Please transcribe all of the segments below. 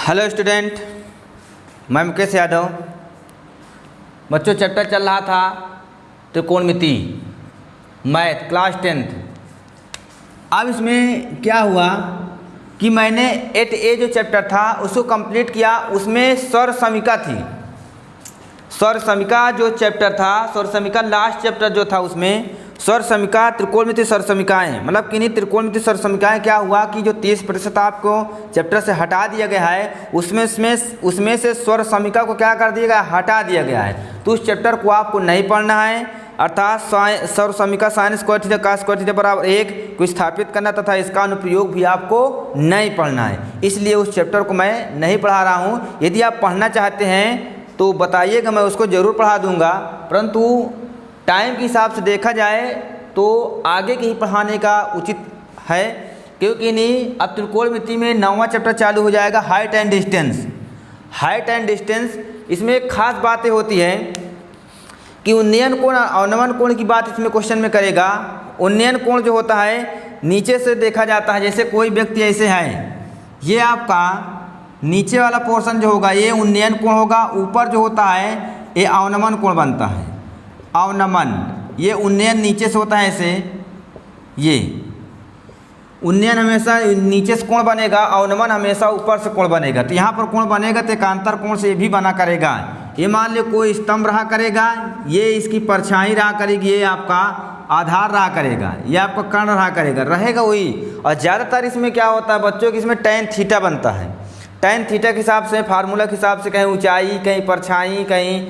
Hello student, मैं मुकेश यादव। बच्चों, chapter चल रहा था त्रिकोणमिति मैथ क्लास 10th। अब इसमें क्या हुआ कि मैंने 8A जो चैप्टर था उसको कंप्लीट किया। उसमें सौर समीका थी। सौर समीका जो चैप्टर था, सौर समीका लास्ट चैप्टर जो था, उसमें सौर समीका त्रिकोणमिति सौर समीकाएँ, मतलब किन्हीं त्रिकोणमिति सौर समीकाएँ। क्या हुआ कि जो 30% आपको चैप्टर से हटा दिया गया है, उसमें से सौर समीका को क्या कर दिया गया, हटा दिया गया है। तो उस चैप्टर को आपको नहीं पढ़ना है, अर्थात सौर समीका sine square theta cos square theta बराबर 1 को स्थापित करना तथा इसका अनुप्रयोग भी आपको नहीं पढ़ना है। इसलिए उस चैप्टर को मैं नहीं पढ़ा रहा हूँ। यदि आप पढ़ना चाहते हैं तो बताइएगा, मैं उसको ज़रूर पढ़ा दूँगा, परंतु टाइम के हिसाब से देखा जाए तो आगे के ही पढ़ाने का उचित है, क्योंकि नहीं अब त्रिकोणमिति में 9वां चैप्टर चालू हो जाएगा, height and distance. Height and distance, इसमें एक खास बातें होती हैं कि उन्नयन कोण अवनमन कोण की बात इसमें क्वेश्चन में करेगा। उन्नयन कोण जो होता है नीचे से देखा जाता है। जैसे कोई व्यक्ति ऐसे है, ये आपका नीचे वाला पोर्शन जो होगा ये उन्नयन कोण होगा, ऊपर जो होता है ये अवनमन कोण बनता है। अवनमन, ये उन्नयन नीचे से होता है ऐसे, ये उन्नयन हमेशा नीचे से कोण बनेगा, अवनमन हमेशा ऊपर से कोण बनेगा। तो यहाँ पर कोण बनेगा तो एकांतर कोण से ये भी बना करेगा। ये मान लो कोई स्तंभ रहा करेगा, ये इसकी परछाई रहा करेगी, ये आपका आधार रहा करेगा, ये आपका कर्ण रहा करेगा, रहेगा वही। और ज़्यादातर इसमें क्या होता है बच्चों कि इसमें टैन थीटा बनता है। टैन थीटा के हिसाब से, फार्मूला के हिसाब से, कहीं ऊंचाई, कहीं परछाई, कहीं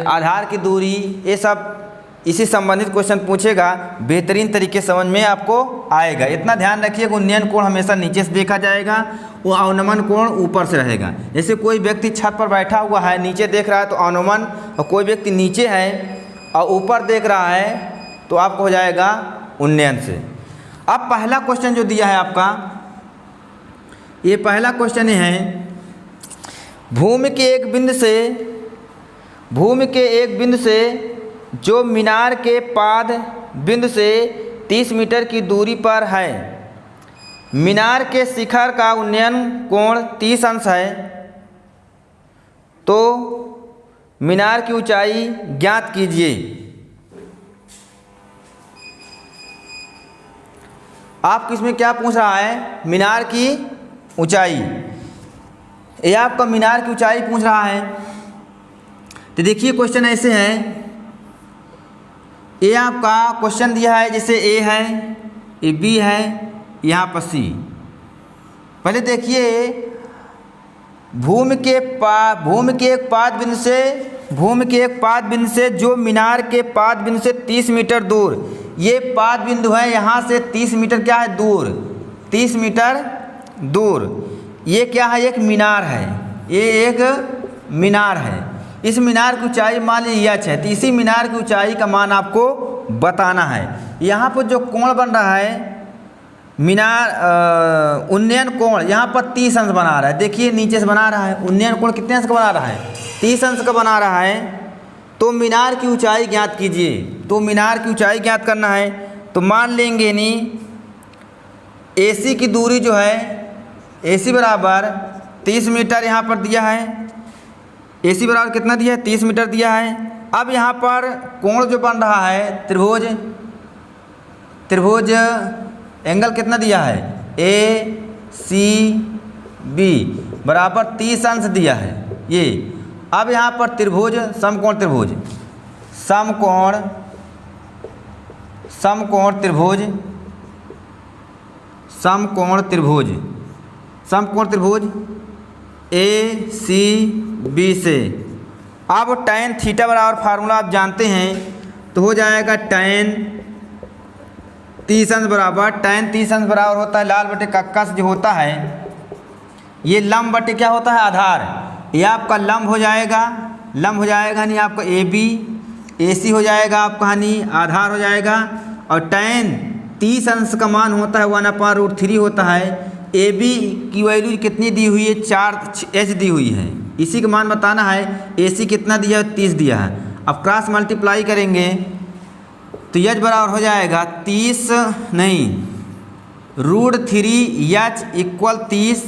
आधार की दूरी, ये सब इसी संबंधित क्वेश्चन पूछेगा। बेहतरीन तरीके समझ में आपको आएगा। इतना ध्यान रखिए कि उन्नयन कोण हमेशा नीचे से देखा जाएगा, वो अवनमन कोण ऊपर से रहेगा। जैसे कोई व्यक्ति छत पर बैठा हुआ है, नीचे देख रहा है तो अवनमन, और कोई व्यक्ति नीचे है और ऊपर देख रहा है तो आपको हो जाएगा उन्नयन से। अब पहला क्वेश्चन जो दिया है आपका, ये पहला क्वेश्चन है, भूमि के एक बिंदु से जो मीनार के पाद बिंदु से 30 मीटर की दूरी पर है, मीनार के शिखर का उन्नयन कोण 30 अंश है, तो मीनार की ऊंचाई ज्ञात कीजिए। आप किसमें क्या पूछ रहा है, मीनार की ऊंचाई। ये आपका मीनार की ऊंचाई पूछ रहा है। तो देखिए क्वेश्चन ऐसे है, ये आपका क्वेश्चन दिया है, जैसे ए है, ये बी है, यहाँ पर सी। पहले देखिए, भूमि के एक पाद बिंदु से जो मीनार के पाद बिंदु से 30 मीटर दूर, ये पाद बिंदु है, यहाँ से 30 मीटर क्या है दूर, 30 मीटर दूर। ये क्या है, एक मीनार है, ये एक मीनार है। इस मीनार की ऊंचाई मान लीजिए h है, तो इसी मीनार की ऊंचाई का मान आपको बताना है। यहाँ पर जो कोण बन रहा है मीनार उन्नयन कोण, यहाँ पर 30 अंश बना रहा है। देखिए नीचे से बना रहा है, उन्नयन कोण कितने अंश का बना रहा है, 30 अंश का बना रहा है। तो मीनार की ऊंचाई ज्ञात कीजिए। तो मीनार की ऊंचाई ज्ञात करना है तो मान लेंगे नहीं, AC की दूरी जो है, AC बराबर 30 मीटर यहाँ पर दिया है। AC बराबर कितना दिया है, 30 मीटर दिया है। अब यहाँ पर कोण जो बन रहा है, त्रिभुज एंगल कितना दिया है, ACB बराबर 30 अंश दिया है ये। अब यहाँ पर त्रिभुज समकोण त्रिभुज ACB से। अब टैन थीटा बराबर फार्मूला आप जानते हैं, तो हो जाएगा टैन 30 अंश बराबर होता है लाल बटे कक्कस जो होता है, ये लंब बटे क्या होता है, आधार। ये आपका लंब हो जाएगा नहीं आपका AB, AC हो जाएगा आपका नहीं आधार हो जाएगा। और टैन 30 अंश का मान होता है 1/√3 होता है। AB की वैल्यू कितनी दी हुई है, 4h दी हुई है, इसी का मान बताना है। AC कितना दिया है, 30 दिया है। अब क्रॉस मल्टीप्लाई करेंगे तो h बराबर हो जाएगा 30 नहीं √3h = 30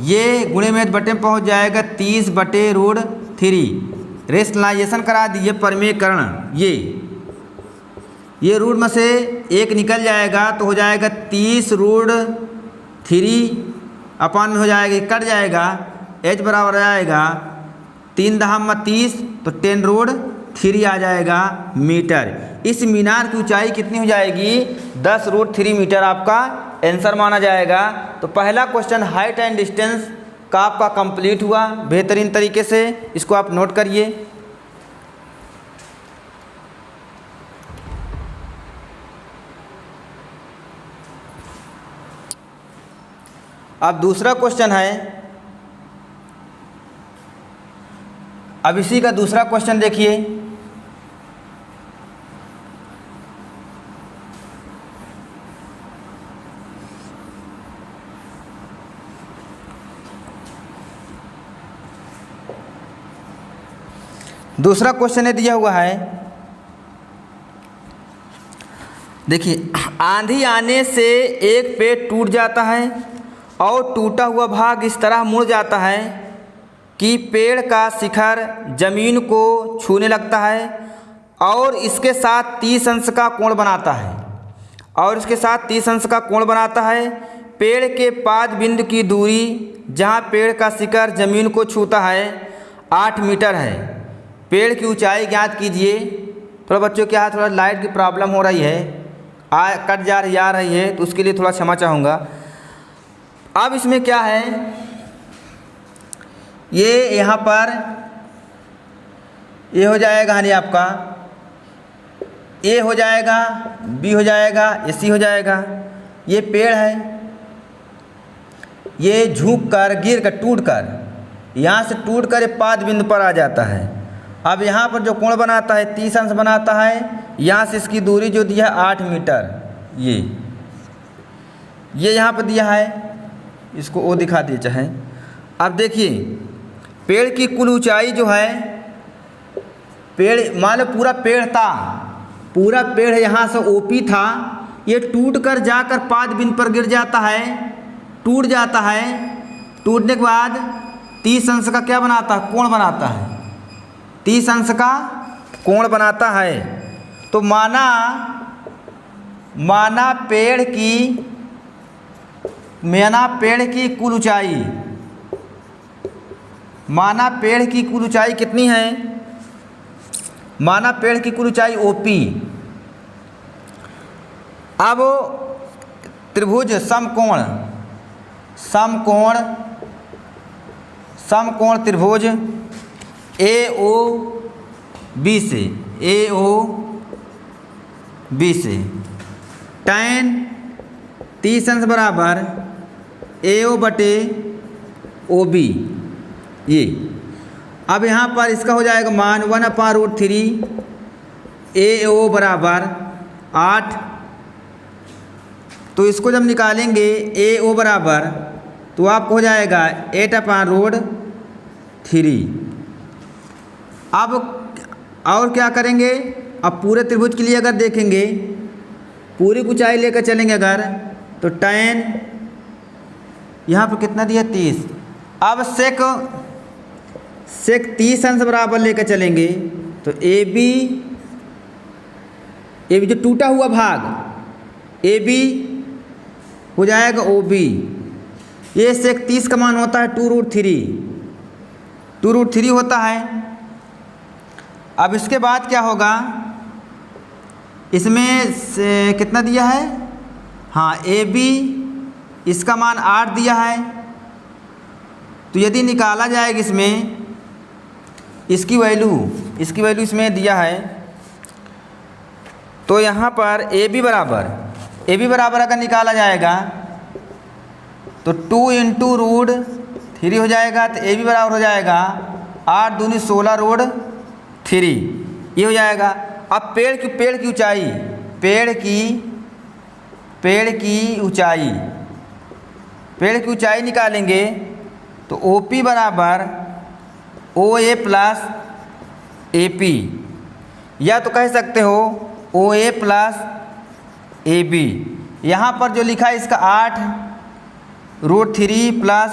ये गुणे में बटे में पहुँच जाएगा 30/√3। रेशनलाइजेशन करा दिए परमेयकरण, ये रूट में से एक निकल जाएगा तो हो जाएगा 30√3 अपान में हो जाएगा, कट जाएगा, h बराबर आ जाएगा 3×30 तो 10√3 आ जाएगा मीटर। इस मीनार की ऊंचाई कितनी हो जाएगी? 10√3 मीटर आपका आंसर माना जाएगा। तो पहला क्वेश्चन हाइट एंड डिस्टेंस का आपका कंप्लीट हुआ बेहतरीन तरीके से, इसको आप नोट करिए। अब दूसरा क्वेश्चन है, अब इसी का दूसरा क्वेश्चन देखिए। दूसरा क्वेश्चन ये दिया हुआ है, देखिए, आंधी आने से एक पेड़ टूट जाता है और टूटा हुआ भाग इस तरह मुड़ जाता है कि पेड़ का शिखर जमीन को छूने लगता है और इसके साथ 30 अंश का कोण बनाता है, पेड़ के पाद बिंदु की दूरी जहाँ पेड़ का शिखर जमीन को छूता है 8 मीटर है। पेड़ की ऊंचाई ज्ञात कीजिए। थोड़ा बच्चों के यहाँ थोड़ा लाइट की प्रॉब्लम हो रही है, कट जा रही है, तो उसके लिए थोड़ा क्षमा चाहूँगा। अब इसमें क्या है, ये यहाँ पर ये हो जाएगा हानि आपका, ए हो जाएगा, बी हो जाएगा, ये सी हो जाएगा। ये पेड़ है, ये झुक कर गिर कर टूट कर यहाँ से टूट कर पाद बिंदु पर आ जाता है। अब यहाँ पर जो कोण बनाता है 30 अंश बनाता है, यहाँ से इसकी दूरी जो दिया है 8 मीटर, ये यहाँ पर दिया है, इसको ओ दिखा दिए चाहे। अब देखिए पेड़ की कुल ऊंचाई जो है, पेड़ मान लो पूरा पेड़ यहाँ से ओपी था, ये टूट कर जाकर पाद बिंदु पर गिर जाता है, टूट जाता है। टूटने के बाद 30 अंश का क्या बनाता है? कोण बनाता है, 30 अंश का कोण बनाता है। तो माना पेड़ की कुल ऊंचाई कितनी है? माना पेड़ की कुल ऊंचाई OP। अब त्रिभुज समकोण त्रिभुज AOB से tan 30 अंश बराबर AO/OB। ये अब यहाँ पर इसका हो जाएगा मान 1/√3, AO बराबर 8। तो इसको जब निकालेंगे AO बराबर, तो आपको हो जाएगा 8/√3। अब और क्या करेंगे, अब पूरे त्रिभुज के लिए अगर देखेंगे, पूरी ऊंचाई लेकर चलेंगे अगर, तो tan यहाँ पर कितना दिया 30। अब सेक 30 अंश बराबर लेकर चलेंगे, तो AB जो टूटा हुआ भाग AB हो जाएगा OB। ये सेक 30 का मान होता है 2√3 होता है। अब इसके बाद क्या होगा, इसमें से कितना दिया है? हाँ, AB इसका मान 8 दिया है। तो यदि निकाला जाएगा इसमें इसकी वैल्यू इसमें दिया है, तो यहाँ पर AB बराबर अगर निकाला जाएगा तो 2 × √3 हो जाएगा। तो AB बराबर हो जाएगा 8 दूनी 16√3, ये हो जाएगा। अब पेड़ की ऊंचाई निकालेंगे, तो OP बराबर OA + AP, या तो कह सकते हो OA + AB। यहाँ पर जो लिखा है इसका 8, √3 प्लस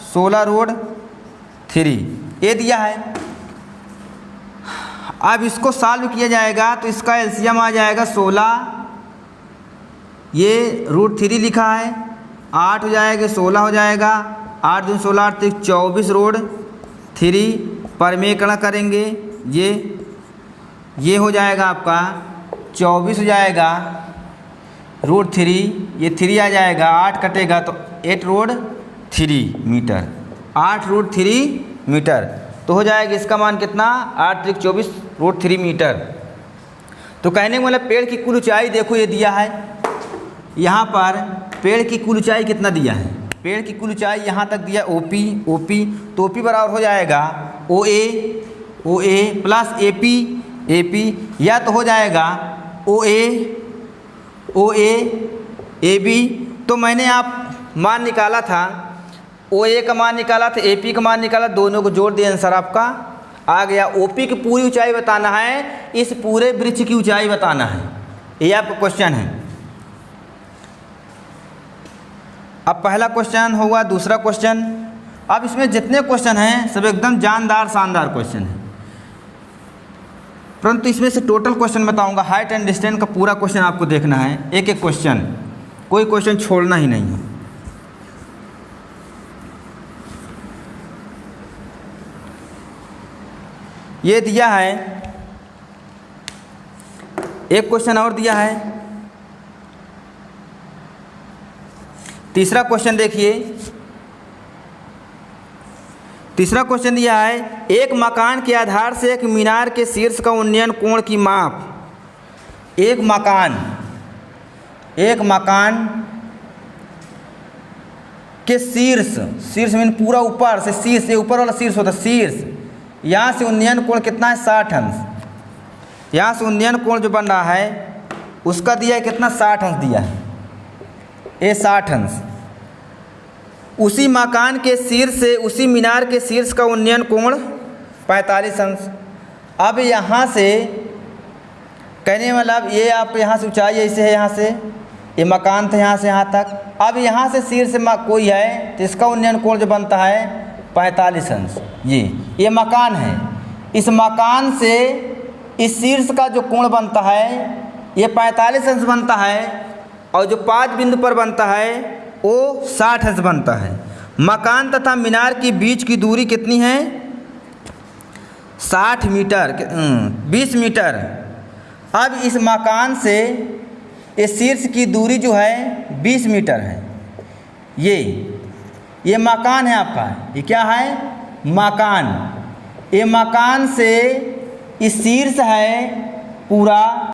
16√3 ये दिया है। अब इसको सॉल्व किया जाएगा तो इसका एलसीएम आ जाएगा 16, ये √3 लिखा है, 8 हो जाएगा, 16 हो जाएगा, 8 दूनी 16, 8 3 24√3 परमेकरण करेंगे, ये हो जाएगा आपका 24 हो जाएगा, √3 ये 3 आ जाएगा, 8 कटेगा तो 8√3 मीटर, 8√3 मीटर तो हो जाएगा इसका मान कितना 8 3 24√3 मीटर। तो कहने का मतलब पेड़ की कुल ऊंचाई देखो ये दिया है, यहाँ पर पेड़ की कुल ऊंचाई कितना दिया है, पेड़ की कुल ऊंचाई यहाँ तक दिया OP तो OP बराबर हो जाएगा OA प्लस AP या तो हो जाएगा OA AB। तो मैंने आप मान निकाला था, OA का मान निकाला था, AP का मान निकाला, दोनों को जोड़ दिया, आंसर आपका आ गया। OP की पूरी ऊंचाई बताना है, इस पूरे वृक्ष की ऊंचाई बताना है, ये आपका क्वेश्चन है। अब पहला क्वेश्चन होगा, दूसरा क्वेश्चन। अब इसमें जितने क्वेश्चन हैं सब एकदम जानदार शानदार क्वेश्चन है, परंतु इसमें से टोटल क्वेश्चन बताऊंगा। हाइट एंड डिस्टेंस का पूरा क्वेश्चन आपको देखना है, एक एक क्वेश्चन, कोई क्वेश्चन छोड़ना ही नहीं है। ये दिया है, एक क्वेश्चन और दिया है। तीसरा क्वेश्चन देखिए, तीसरा क्वेश्चन दिया है, एक मकान के आधार से एक मीनार के शीर्ष का उन्नयन कोण की माप। एक मकान के शीर्ष मीन पूरा ऊपर से, शीर्ष ये ऊपर वाला शीर्ष होता है, शीर्ष यहाँ से उन्नयन कोण कितना है 60 अंश। यहाँ से उन्नयन कोण जो बन रहा है उसका दिया है कितना 60 अंश दिया है, ये 60 अंश। उसी मकान के शीर्ष से उसी मीनार के शीर्ष का उन्नयन कोण 45 अंश। अब यहाँ से कहने मतलब ये आप यहाँ से ऊंचाई ऐसे है, यहाँ से ये मकान था यहाँ से यहाँ तक। अब यहाँ से शीर्ष से कोई है तो इसका उन्नयन कोण जो बनता है 45 अंश। ये मकान है, इस मकान से इस शीर्ष का जो कोण बनता है ये 45 अंश बनता है, और जो 5 बिंदु पर बनता है वो 60 अंश बनता है। मकान तथा मीनार के बीच की दूरी कितनी है 60 मीटर 20 मीटर। अब इस मकान से इस शीर्ष की दूरी जो है 20 मीटर है। ये मकान है आपका, ये क्या है मकान। ये मकान से इस शीर्ष है पूरा